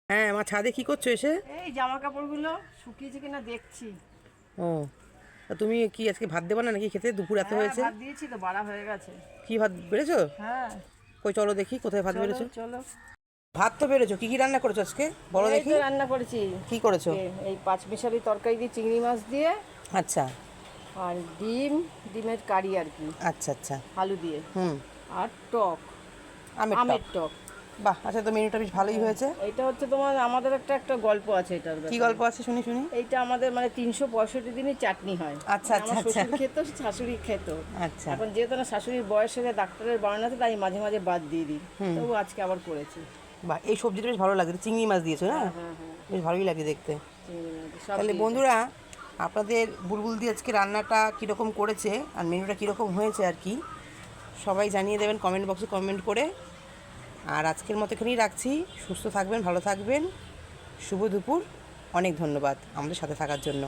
হ্যাঁ, আমার ছাদে কি করছো এসে? এই জামা কাপড়গুলো শুকিয়েছে কিনা দেখছি। ও, তা তুমি কি আজকে ভাত দেবে না নাকি খেতে? দুপুর এত হ্যাঁ, হয়েছে। ভাত দিয়েছি তো, বাড়া হয়ে গেছে। কি ভাত বেড়েছো? হ্যাঁ, কই চলো দেখি কোথায় ভাত চলো বেড়েছো। চলো। ভাত তো বেড়েছো, কি কি রান্না করেছো আজকে বলো এই দেখি। তো রান্না করেছি। কি করেছো? এই পাঁচমিশালি তরকারি দিয়ে, চিংড়ি মাছ দিয়ে, আচ্ছা আর ডিমের কারি আর কি, আচ্ছা আচ্ছা। আলু দিয়ে, হুম। আর টক, আমের টক। আমের টক। বাহ, আচ্ছা, তো মেনুটা বেশ ভালোই হয়েছে। এটা হচ্ছে তোমার, আমাদের একটা গল্প আছে এটার কি ব্যাপারে। গল্প আছে শুনি শুনি। এইটা আমাদের মানে 365 দিনই চাটনি হয়। আচ্ছা মানে আচ্ছা আমার আচ্ছা শ্বশুর খেত, শাশুড়ি খেত। আচ্ছা। এখন যেহেতু না শাশুড়ির বয়স হয়ে ডাক্তারের বারণ আছে, তাই মাঝে মাঝে বাদ দিয়ে দিই। তবু আজকে আবার করেছি। বাহ, এই সবজিটা বেশ ভালো লাগে, চিংড়ি মাছ দিয়েছো না? হ্যাঁ হ্যাঁ হ্যাঁ, বেশ ভালোই লাগে দেখতে। চিংড়ি মাছ সব তাহলে দিয়েছে। বন্ধুরা, আপনাদের বুলবুল দিয়ে আজকে রান্নাটা কীরকম করেছে আর মেনুটা কীরকম হয়েছে আর কি, সবাই জানিয়ে দেবেন কমেন্ট বক্সে কমেন্ট করে। আর আজকের মতো এখানেই রাখছি। সুস্থ থাকবেন, ভালো থাকবেন। শুভ দুপুর। অনেক ধন্যবাদ আমাদের সাথে থাকার জন্য।